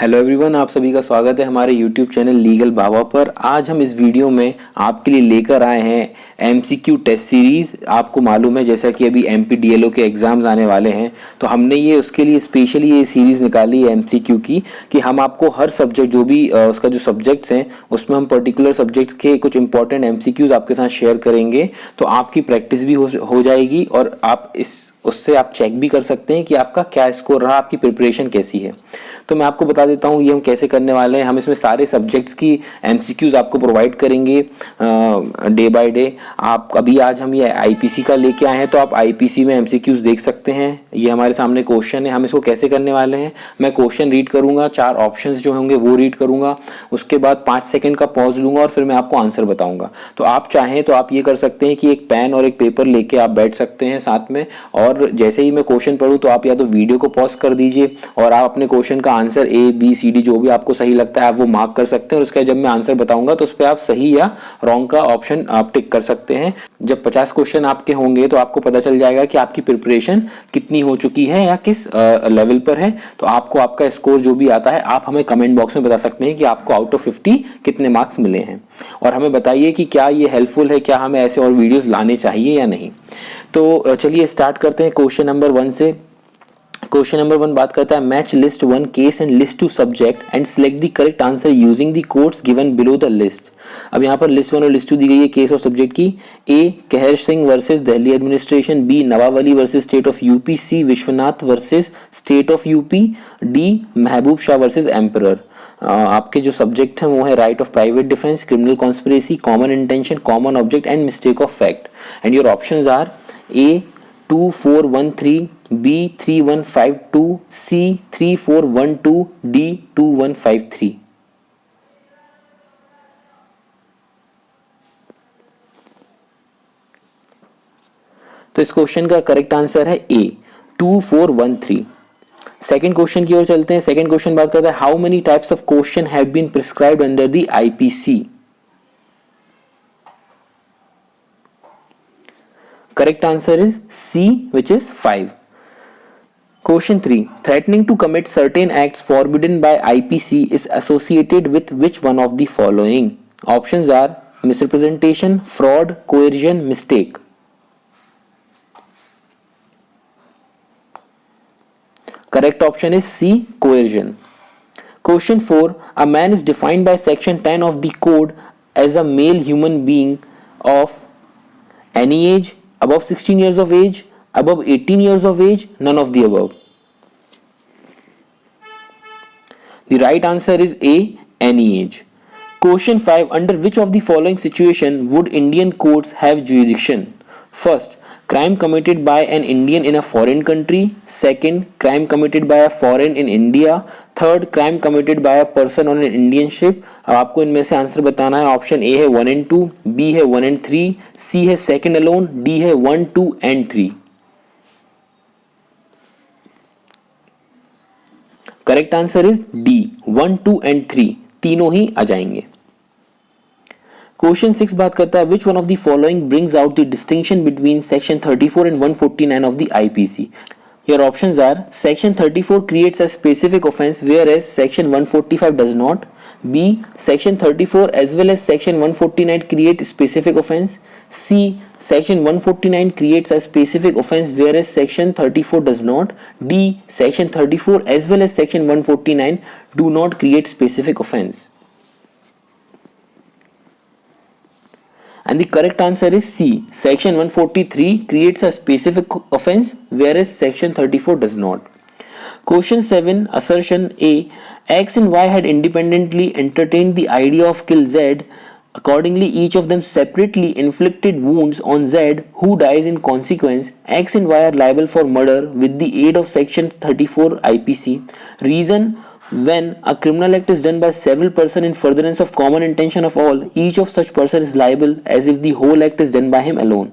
Hello everyone, आप सभी का स्वागत है हमारे यूट्यूब चैनल लीगल बाबा पर। आज हम इस वीडियो में आपके लिए लेकर आए हैं एमसीक्यू टेस्ट सीरीज़। आपको मालूम है जैसा कि अभी एमपीडीएलओ के एग्ज़ाम्स आने वाले हैं, तो हमने ये उसके लिए स्पेशली ये सीरीज़ निकाली है एमसीक्यू की, कि हम आपको हर सब्जेक्ट जो भी उसका जो सब्जेक्ट्स हैं उसमें हम पर्टिकुलर सब्जेक्ट्स के कुछ इंपॉर्टेंट एमसीक्यूज़ आपके साथ शेयर करेंगे। तो आपकी प्रैक्टिस भी हो जाएगी और आप उससे आप चेक भी कर सकते हैं कि आपका क्या स्कोर रहा, आपकी प्रिपरेशन कैसी है। तो मैं आपको बता देता हूँ ये हम कैसे करने वाले हैं। हम इसमें सारे सब्जेक्ट्स की एमसीक्यूज आपको प्रोवाइड करेंगे डे बाय डे। आप अभी आज हम ये आईपीसी का लेके आए हैं, तो आप आईपीसी में एमसीक्यूज देख सकते हैं। ये हमारे सामने क्वेश्चन है। हम इसको कैसे करने वाले हैं, मैं क्वेश्चन रीड करूंगा, 4 ऑप्शंस जो होंगे वो रीड करूंगा, उसके बाद 5 सेकंड का पॉज लूंगा और फिर मैं आपको आंसर बताऊंगा। तो आप चाहें तो आप ये कर सकते हैं कि एक पेन और एक पेपर लेके आप बैठ सकते हैं साथ में, और जैसे ही मैं क्वेश्चन पढ़ूं तो आप या तो वीडियो को पॉज कर दीजिए और आप अपने क्वेश्चन का answer A B C D जो भी आपको सही लगता है आप वो मार्क कर सकते हैं। और उसका जब मैं आंसर बताऊंगा तो उस पर आप सही या रॉन्ग का ऑप्शन आप टिक कर सकते हैं। जब 50 क्वेश्चन आपके होंगे तो आपको पता चल जाएगा कि आपकी प्रिपरेशन कितनी हो चुकी है या किस लेवल पर है। तो आपको आपका स्कोर जो भी आता है आप हमें कमेंट बॉक्स में बता सकते हैं कि आपको आउट ऑफ 50 कितने मार्क्स मिले हैं, और हमें बताइए कि क्या ये हेल्पफुल है, क्या हमें ऐसे और वीडियोस लाने चाहिए या नहीं। तो चलिए स्टार्ट करते हैं क्वेश्चन नंबर 1 से। क्वेश्चन नंबर 1 बात करता है match list 1 case and list 2 subject and select the correct answer using the codes given below the list. अब यहाँ पर लिस्ट 1 और लिस्ट 2 दी गई है केस और सब्जेक्ट की। A Kehar Singh versus Delhi administration, B Nawab Ali versus state of UP, C Vishwanath versus state of UP, D Mehboob Shah versus emperor. आपके जो सब्जेक्ट हैं वो है right of private defence, criminal conspiracy, common intention, common object and mistake of fact. And your options are A 2413, B 3152, C 3412, D 2153। तो इस question का correct answer है ए 2413। Second question की ओर चलते हैं। सेकेंड क्वेश्चन बात करता है how many types of question have been prescribed under the IPC. Correct answer is C, which is 5. Question 3. Threatening to commit certain acts forbidden by IPC is associated with which one of the following? Options are misrepresentation, fraud, coercion, mistake. Correct option is C, coercion. Question 4. A man is defined by section 10 of the code as a male human being of any age, above 16 years of age, above 18 years of age, none of the above. The right answer is A, any age. Question 5. Under which of the following situation would Indian courts have jurisdiction? First, crime committed by an Indian in a foreign country. Second, crime committed by a foreign in India. Third, crime committed by a person on an Indian ship. अब आपको इनमें से answer बताना है। Option A है 1 and 2, B है 1 and 3, सी है second alone, D है 1, 2 and 3। Correct answer is D 1, 2 and 3, तीनों ही आ जाएंगे। क्वेश्चन 6 बात करता है which one of the following brings out the distinction between section 34 and 149 of the IPC. Your options are section 34 creates a specific offense whereas section 145 does not. B, section 34 as well as section 149 create specific offense. C, section 149 creates a specific offense whereas section 34 does not. D, section 34 as well as section 149 do not create specific offense. And the correct answer is C. Section 143 creates a specific offense whereas section 34 does not. Question 7. Assertion A. X and Y had independently entertained the idea of kill Z. Accordingly, each of them separately inflicted wounds on Z, who dies in consequence. X and Y are liable for murder with the aid of section 34 IPC. Reason: when a criminal act is done by several persons in furtherance of common intention of all, each of such person is liable as if the whole act is done by him alone.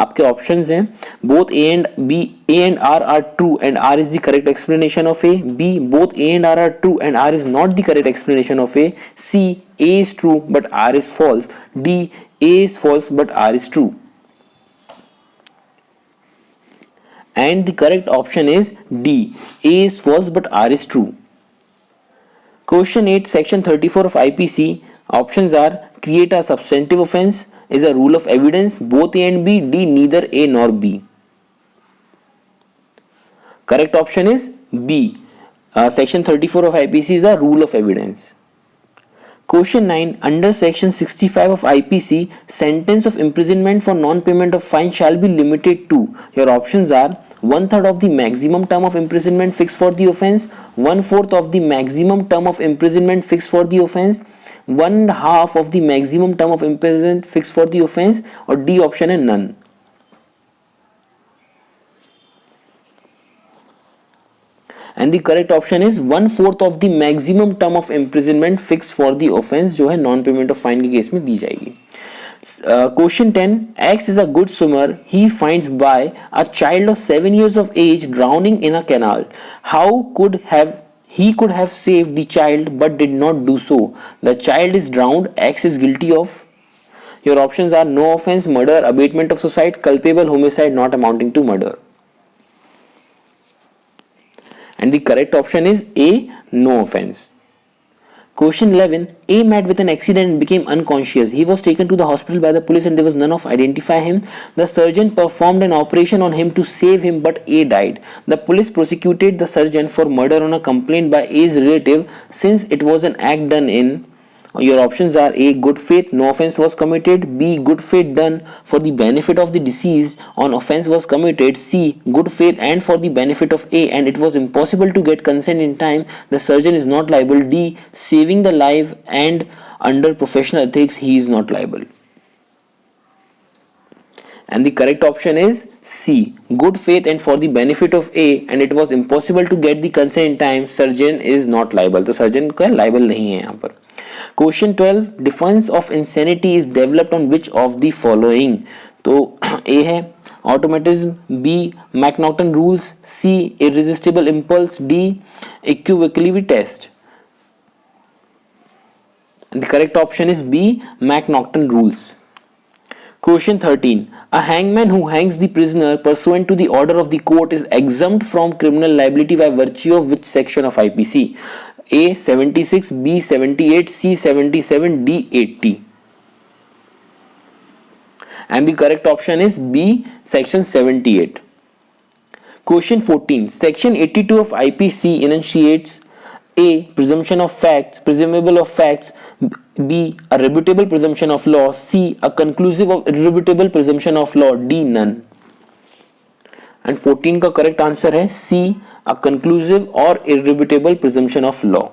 आपके options हैं both A and B, A and R are true and R is the correct explanation of A. B, both A and R are true and R is not the correct explanation of A. C, A is true but R is false. D, A is false but R is true. And the correct option is D, A is false but R is true. Question 8, Section 34 of IPC. Options are: create a substantive offense, is a rule of evidence, both A and B, D, neither A nor B. Correct option is B. Section 34 of IPC is a rule of evidence. Question 9. Under Section 65 of IPC, sentence of imprisonment for non-payment of fine shall be limited to. Your options are: 1/3 of the maximum term of imprisonment fixed for the offence, 1/4 of the maximum term of imprisonment fixed for the offence, 1/2 of the maximum term of imprisonment fixed for the offence, or D option है none. And the correct option is 1/4 of the maximum term of imprisonment fixed for the offence, जो है non payment of fine के case में दी जाएगी. Question 10. X is a good swimmer. He finds by a child of 7 years of age drowning in a canal. How he could have saved the child but did not do so? The child is drowned. X is guilty of. Your options are: no offence, murder, abatement of suicide, culpable, homicide not amounting to murder. And the correct option is A, no offense. Question 11. A met with an accident and became unconscious. He was taken to the hospital by the police and there was none of identify him. The surgeon performed an operation on him to save him, but A died. The police prosecuted the surgeon for murder on a complaint by A's relative since it was an act done in. Your options are: A, good faith, no offense was committed, B, good faith done for the benefit of the deceased on offense was committed, C, good faith and for the benefit of A and it was impossible to get consent in time, the surgeon is not liable, D, saving the life and under professional ethics he is not liable. And the correct option is C, good faith and for the benefit of A and it was impossible to get the consent in time, surgeon is not liable. तो surgeon का liable नहीं है यहाँ पर. Question 12. Defense of insanity is developed on which of the following? तो A है automatism, B, McNaughton rules, C, irresistible impulse, D, equivocally test. And the correct option is B, McNaughton rules. Question 13. A hangman who hangs the prisoner pursuant to the order of the court is exempt from criminal liability by virtue of which section of IPC? A, 76, B, 78, C, 77, D, 80. And the correct option is B, section 78. Question 14. Section 82 of IPC enunciates: A, presumption of facts, presumable of facts, B, a rebutable presumption of law, C, a conclusive or irrebutable presumption of law, D, none. And 14 का correct answer है C, a conclusive or irrebutable presumption of law.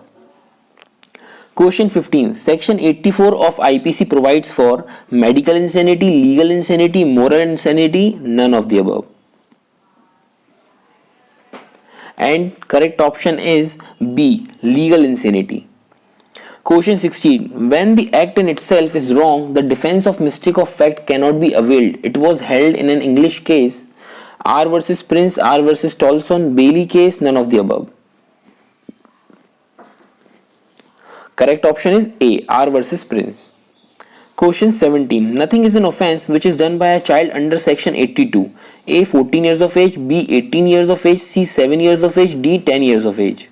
Question 15. Section 84 of IPC provides for medical insanity, legal insanity, moral insanity, none of the above. And correct option is B, legal insanity. Question 16. When the act in itself is wrong, the defense of mistake of fact cannot be availed. It was held in an English case. R versus Prince, R versus Tolson, Bailey case, none of the above. Correct option is A, R versus Prince. Question 17. Nothing is an offense which is done by a child under section 82. A, 14 years of age, B, 18 years of age, C, 7 years of age, D, 10 years of age.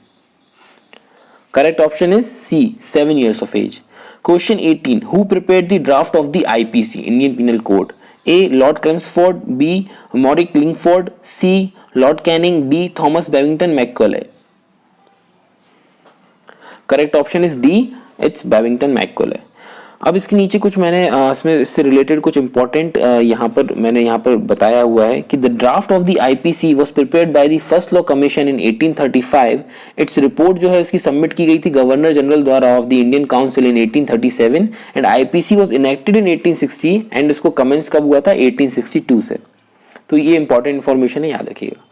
Correct option is C, 7 years of age. Question 18. Who prepared the draft of the IPC, Indian Penal Code? A, Lord Chelmsford, B, Maury Clingford, C, Lord Canning, D, Thomas Babington Macaulay. Correct option is D, it's Babington Macaulay. अब इसके नीचे कुछ मैंने इसमें इससे related कुछ important मैंने यहाँ पर बताया हुआ है कि the draft of the IPC was prepared by the first law commission in 1835. Its report जो है उसकी सबमिट की गई थी गवर्नर जनरल द्वारा of the Indian council in 1837 and IPC was enacted in 1860 and इसको कमेंस कब हुआ था 1862 से. तो ये इंपॉर्टेंट इन्फॉर्मेशन है, याद रखिएगा.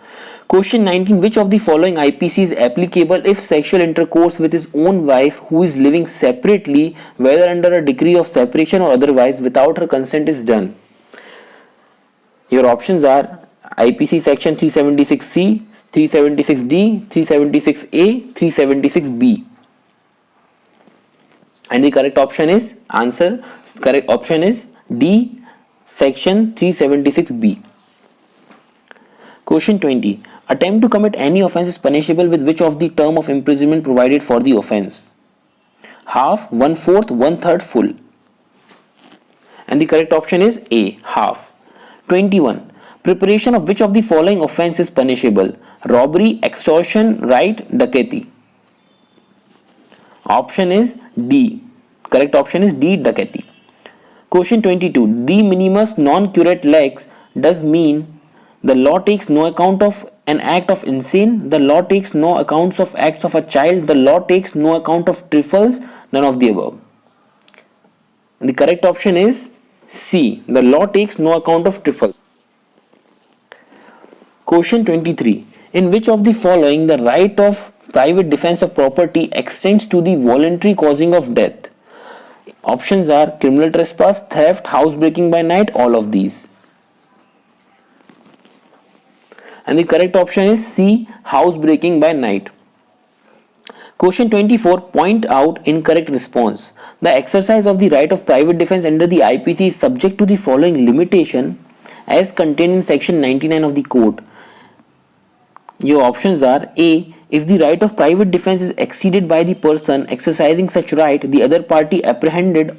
Question 19. Which of the following IPC is applicable if sexual intercourse with his own wife who is living separately, whether under a decree of separation or otherwise, without her consent is done? Your options are IPC section 376C, 376D, 376A, 376B. And the correct option is correct option is D, section 376B. Question 20. Attempt to commit any offence is punishable with which of the term of imprisonment provided for the offence? half, 1/4, 1/3 full. And the correct option is A, half. 21. Preparation of which of the following offense is punishable? Robbery, extortion, right, dacoity. Option is D. Correct option is D, dacoity. Question 22. De minimis non curate lex does mean the law takes no account of an act of insane, the law takes no accounts of acts of a child, the law takes no account of trifles, none of the above. And the correct option is C. The law takes no account of trifles. Question 23. In which of the following the right of private defense of property extends to the voluntary causing of death? Options are criminal trespass, theft, housebreaking by night, all of these. And the correct option is C, housebreaking by night. Question 24. Point out incorrect response. The exercise of the right of private defense under the IPC is subject to the following limitation as contained in section 99 of the code. Your options are A. If the right of private defense is exceeded by the person exercising such right, the other party apprehended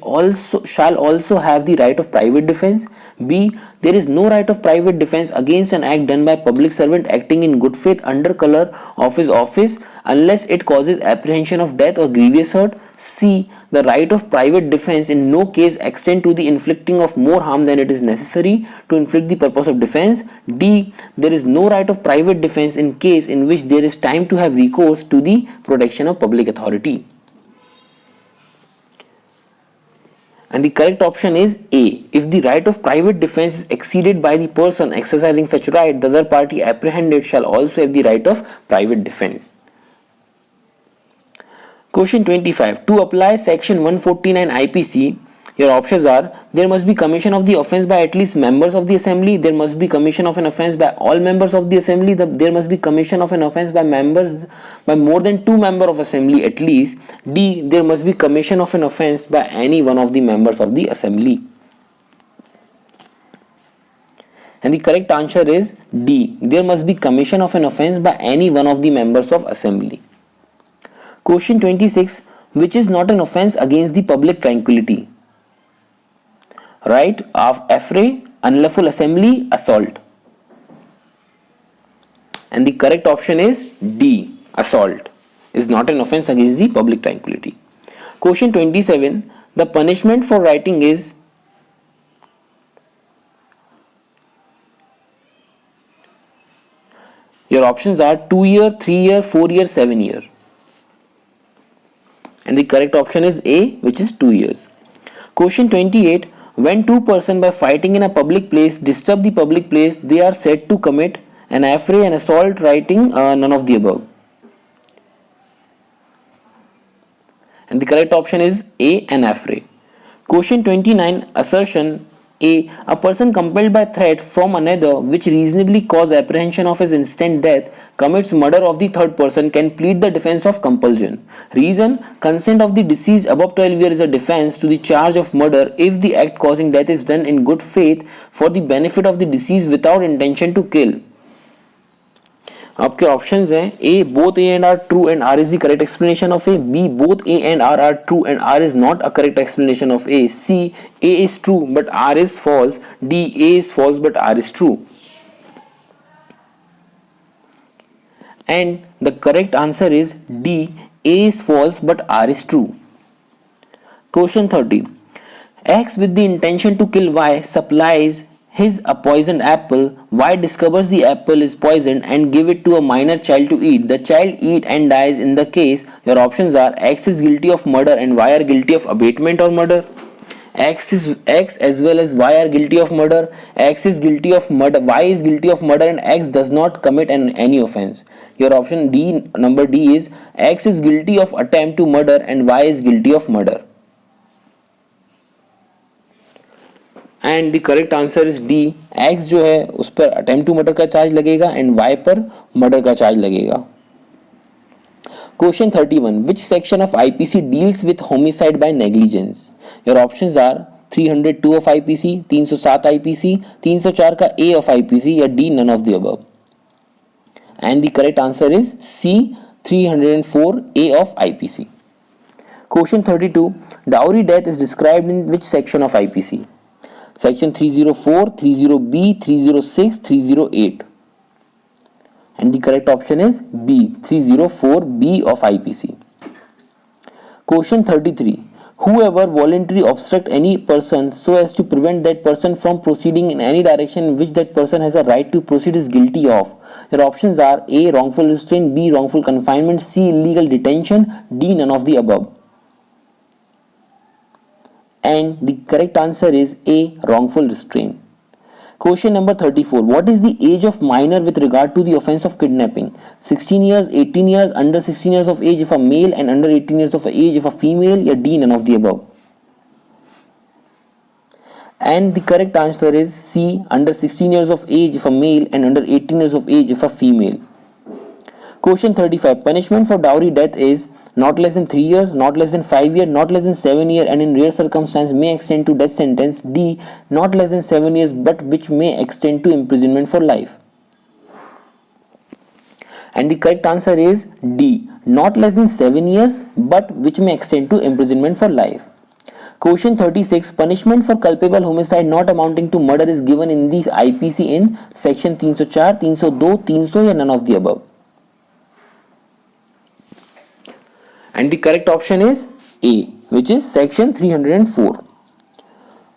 shall also have the right of private defense. B. There is no right of private defense against an act done by public servant acting in good faith under color of his office unless it causes apprehension of death or grievous hurt. C. The right of private defense in no case extend to the inflicting of more harm than it is necessary to inflict the purpose of defense. D. There is no right of private defense in case in which there is time to have recourse to the protection of public authority. And the correct option is A. If the right of private defense is exceeded by the person exercising such right, the other party apprehended shall also have the right of private defense. Question 25. To apply section 149 IPC, your options are there must be commission of the offence by at least members of the assembly, there must be commission of an offence by all members of the assembly, there must be commission of an offence by more than 2 members of assembly at least. D. There must be commission of an offence by any one of the members of the assembly. And the correct answer is D. There must be commission of an offence by any one of the members of assembly. Question 26. Which is not an offence against the public tranquility? Right of affray, unlawful assembly, assault. And the correct option is D. Assault is not an offence against the public tranquility. Question 27. The punishment for writing is your options are 2 year, 3 year, 4 year, 7 year. And the correct option is A, which is 2 years. Question 28. When two persons by fighting in a public place disturb the public place, they are said to commit an affray, an assault, writing, none of the above. And the correct option is A, an affray. Question 29. Assertion A. A person compelled by threat from another which reasonably cause apprehension of his instant death commits murder of the third person can plead the defense of compulsion. Reason: consent of the deceased above 12 years is a defense to the charge of murder if the act causing death is done in good faith for the benefit of the deceased without intention to kill. आपके options हैं A both A and R true and R is the correct explanation of A, B both A and R true and R is not a correct explanation of A, C A is true but R is false, D A is false but R is true. And the correct answer is D, A is false but R is true. Question 30. X with the intention to kill Y supplies his a poisoned apple. Y discovers the apple is poisoned and give it to a minor child to eat. The child eat and dies in the case. Your options are X is guilty of murder and Y are guilty of abatement or murder. X as well as Y are guilty of murder. X is guilty of murder. Y is guilty of murder and X does not commit any offense. Your option D, number D is X is guilty of attempt to murder and Y is guilty of murder. And the correct answer is D. X जो है उस पर attempt to murder का charge लगेगा and Y पर murder का charge लगेगा. Question 31. Which section of IPC deals with homicide by negligence? Your options are 302 of IPC, 307 IPC, 304 का A of IPC या D, none of the above. And the correct answer is C, 304 A of IPC. Question 32. Dowry death is described in which section of IPC? Section 304, 30B, 306, 308. And the correct option is B, 304B of IPC. Question 33. Whoever voluntarily obstruct any person so as to prevent that person from proceeding in any direction in which that person has a right to proceed is guilty of. Your options are A, wrongful restraint, B, wrongful confinement, C, illegal detention, D, none of the above. And the correct answer is A, wrongful restraint. Question number 34. What is the age of minor with regard to the offense of kidnapping? 16 years, 18 years, under 16 years of age if a male, and under 18 years of age if a female, या D, none of the above. And the correct answer is C, under 16 years of age if a male, and under 18 years of age if a female. Question 35. Punishment for dowry death is not less than 3 years, not less than 5 years, not less than 7 years, and in rare circumstances may extend to death sentence. D, not less than 7 years but which may extend to imprisonment for life. And the correct answer is D, not less than 7 years but which may extend to imprisonment for life. Question 36. Punishment for culpable homicide not amounting to murder is given in the IPC in section 304, 302, 300 या none of the above. And the correct option is A, which is section 304.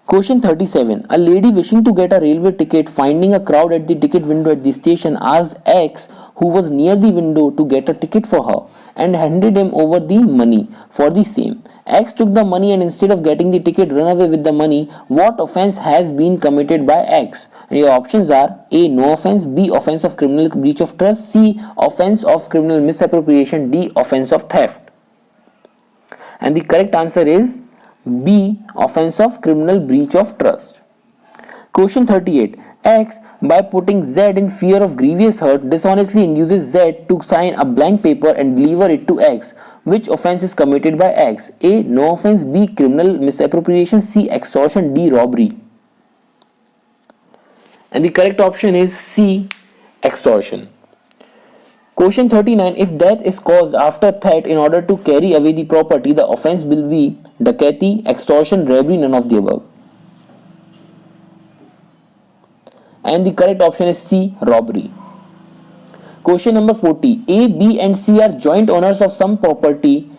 Question 37. A lady wishing to get a railway ticket, finding a crowd at the ticket window at the station, asked X, who was near the window, to get a ticket for her and handed him over the money for the same. X took the money and instead of getting the ticket run away with the money. What offense has been committed by X? And your options are A, no offense, B, offense of criminal breach of trust, C, offense of criminal misappropriation, D, offense of theft. And the correct answer is B, offense of criminal breach of trust. Question 38. X, by putting Z in fear of grievous hurt, dishonestly induces Z to sign a blank paper and deliver it to X. Which offense is committed by X? A, no offense, B, criminal misappropriation, C, extortion, D, robbery. And the correct option is C, extortion. Question 39. If death is caused after theft in order to carry away the property, the offense will be dacoity, extortion, robbery, none of the above. And the correct option is C, robbery. Question number 40. A, B and C are joint owners of some property.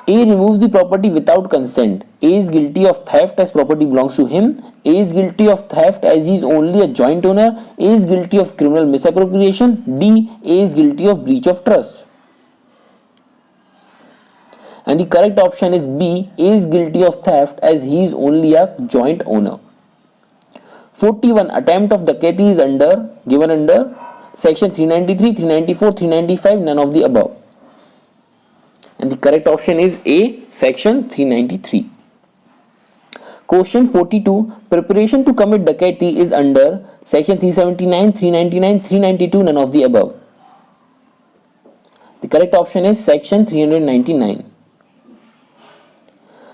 A removes the property without consent. A is guilty of theft as property belongs to him. A is guilty of theft as he is only a joint owner. A is guilty of criminal misappropriation. D, A is guilty of breach of trust. And the correct option is B, A is guilty of theft as he is only a joint owner. 41. Attempt of dacoity is given under section 393, 394, 395, none of the above. And the correct option is A, section 393. Question 42. Preparation to commit dacoity is under section 379, 399, 392, none of the above. The correct option is section 399.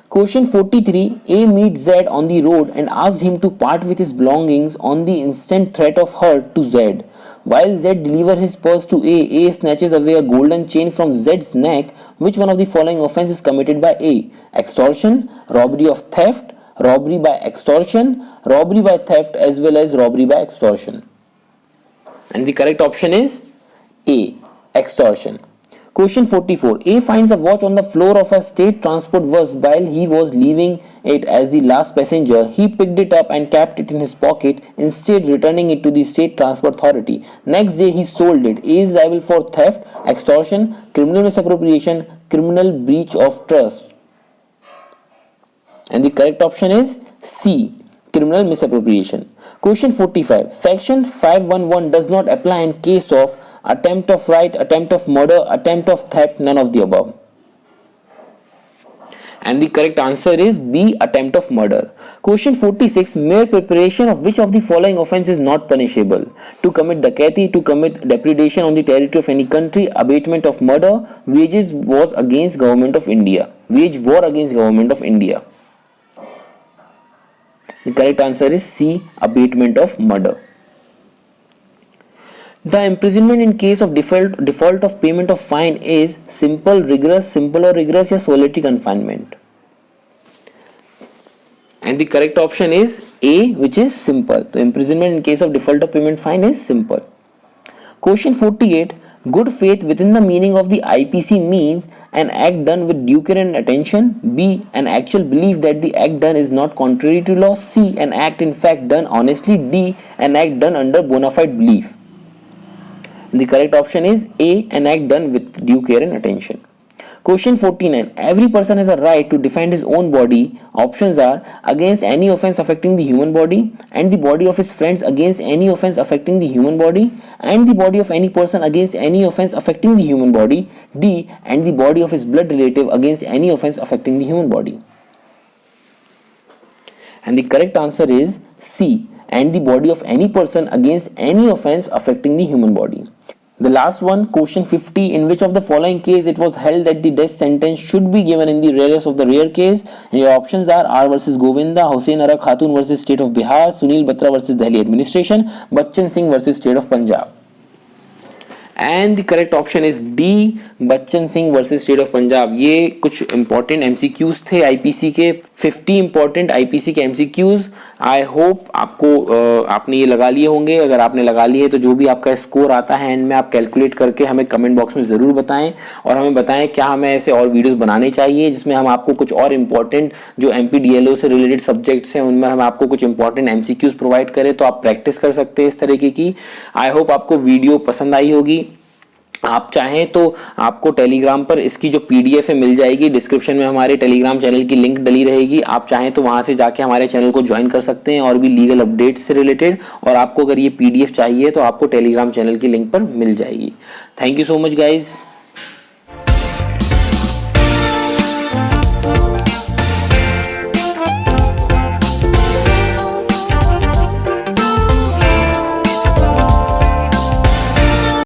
Question 43. A meets Z on the road and asked him to part with his belongings on the instant threat of hurt to Z. While Z delivers his purse to A snatches away a golden chain from Z's neck. Which one of the following offences is committed by A? Extortion, robbery of theft, robbery by extortion, robbery by theft, as well as robbery by extortion. And the correct option is A, extortion. Question 44. A finds a watch on the floor of a state transport bus while he was leaving it as the last passenger. He picked it up and kept it in his pocket, instead returning it to the state transport authority. Next day he sold it. A is liable for theft, extortion, criminal misappropriation, criminal breach of trust. And the correct option is C, criminal misappropriation. Question 45. Section 511 does not apply in case of attempt of right, attempt of murder, attempt of theft, none of the above. And the correct answer is B, attempt of murder. Question 46. Mere preparation of which of the following offence is not punishable? To commit dacoity, to commit depredation on the territory of any country, abatement of murder, wage war against government of India. Wage war against government of India. The correct answer is C, abatement of murder. The imprisonment in case of default of payment of fine is simple, rigorous, simple or rigorous या solitary confinement. And the correct option is A, which is simple. So imprisonment in case of default of payment fine is simple. Question 48. Good faith within the meaning of the IPC means an act done with due care and attention. B, an actual belief that the act done is not contrary to law. C, an act in fact done honestly. D, an act done under bona fide belief. The correct option is A, an act done with due care and attention. Question 49. Every person has a right to defend his own body. Options are against any offense affecting the human body, and the body of his friends against any offense affecting the human body, and the body of any person against any offense affecting the human body. D, and the body of his blood relative against any offense affecting the human body. And the correct answer is C, and the body of any person against any offense affecting the human body. The last one, question 50, in which of the following case it was held that the death sentence should be given in the rarest of the rare case? And your options are R versus Govinda, Hossein Ara Khatun versus State of Bihar, Sunil Batra versus Delhi Administration, Bachchan Singh versus State of Punjab. And the correct option is D, Bachchan Singh versus state of Punjab. ये कुछ important MCQs थे IPC के, 50 important IPC के MCQs. I hope आपने ये लगा लिए होंगे। अगर आपने लगा लिए तो जो भी आपका स्कोर आता है एंड में आप कैलकुलेट करके हमें कमेंट बॉक्स में ज़रूर बताएं, और हमें बताएं क्या हमें ऐसे और वीडियोस बनाने चाहिए जिसमें हम आपको कुछ और इम्पॉर्टेंट जो एमपीडीएलओ से रिलेटेड सब्जेक्ट्स हैं उनमें हम आपको कुछ इंपॉर्टेंट एमसीक्यूज प्रोवाइड करें, तो आप प्रैक्टिस कर सकते हैं इस तरीके की। आई होप आपको वीडियो पसंद आई होगी। आप चाहें तो आपको टेलीग्राम पर इसकी जो पीडीएफ है मिल जाएगी, डिस्क्रिप्शन में हमारे टेलीग्राम चैनल की लिंक डली रहेगी। आप चाहें तो वहां से जाके हमारे चैनल को ज्वाइन कर सकते हैं और भी लीगल अपडेट्स से रिलेटेड, और आपको अगर ये पीडीएफ चाहिए तो आपको टेलीग्राम चैनल की लिंक पर मिल जाएगी। Thank you so much guys.